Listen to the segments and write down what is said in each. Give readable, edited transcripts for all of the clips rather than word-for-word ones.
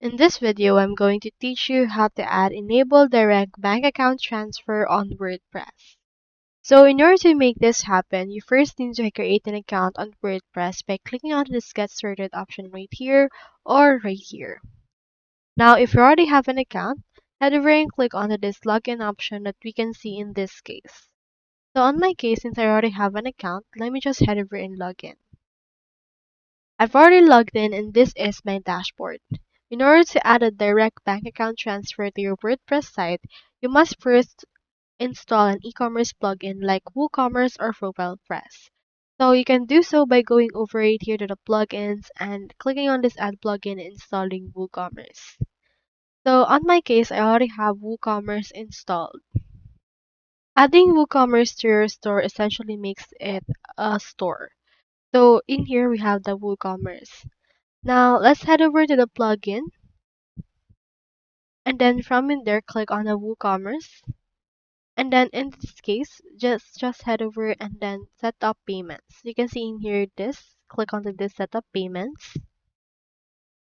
In this video, I'm going to teach you how to add Enable Direct Bank Account Transfer on WordPress. So in order to make this happen, you first need to create an account on WordPress by clicking on this Get Started option right here or right here. Now, if you already have an account, head over and click on this Login option that we can see in this case. So on my case, since I already have an account, let me just head over and log in. I've already logged in and this is my dashboard. In order to add a direct bank account transfer to your WordPress site, you must first install an e-commerce plugin like WooCommerce or ProfilePress. So you can do so by going over right here to the plugins and clicking on this add plugin and installing WooCommerce. So on my case, I already have WooCommerce installed. Adding WooCommerce to your store essentially makes it a store. So in here we have the WooCommerce. Now let's head over to the plugin and then from in there click on the WooCommerce. And then in this case, just head over and then set up payments. You can see in here this, click onto this set up payments.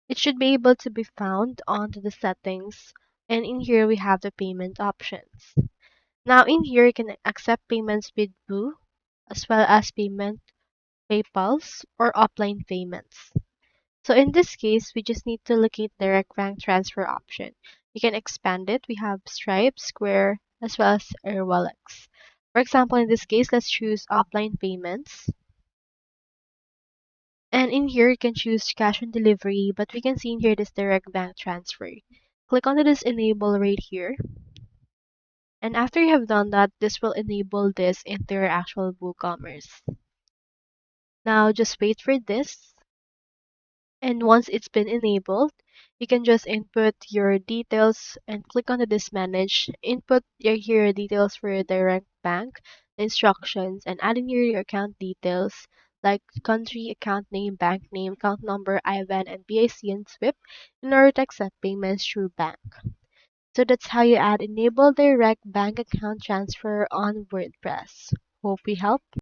It should be able to be found onto the settings. And in here we have the payment options. Now in here you can accept payments with Woo as well as payment PayPal's or offline payments. So in this case, we just need to locate direct bank transfer option. You can expand it. We have Stripe, Square, as well as AirWallex. For example, in this case, let's choose offline payments. And in here, you can choose cash on delivery, but we can see in here this direct bank transfer. Click on this enable right here. And after you have done that, this will enable this into your actual WooCommerce. Now just wait for this. And once it's been enabled, you can just input your details and click on this manage. Input your details for your direct bank, instructions, and add in your account details like country, account name, bank name, account number, IBAN, and BIC and SWIFT in order to accept payments through bank. So that's how you add Enable Direct Bank Account Transfer on WordPress. Hope we helped.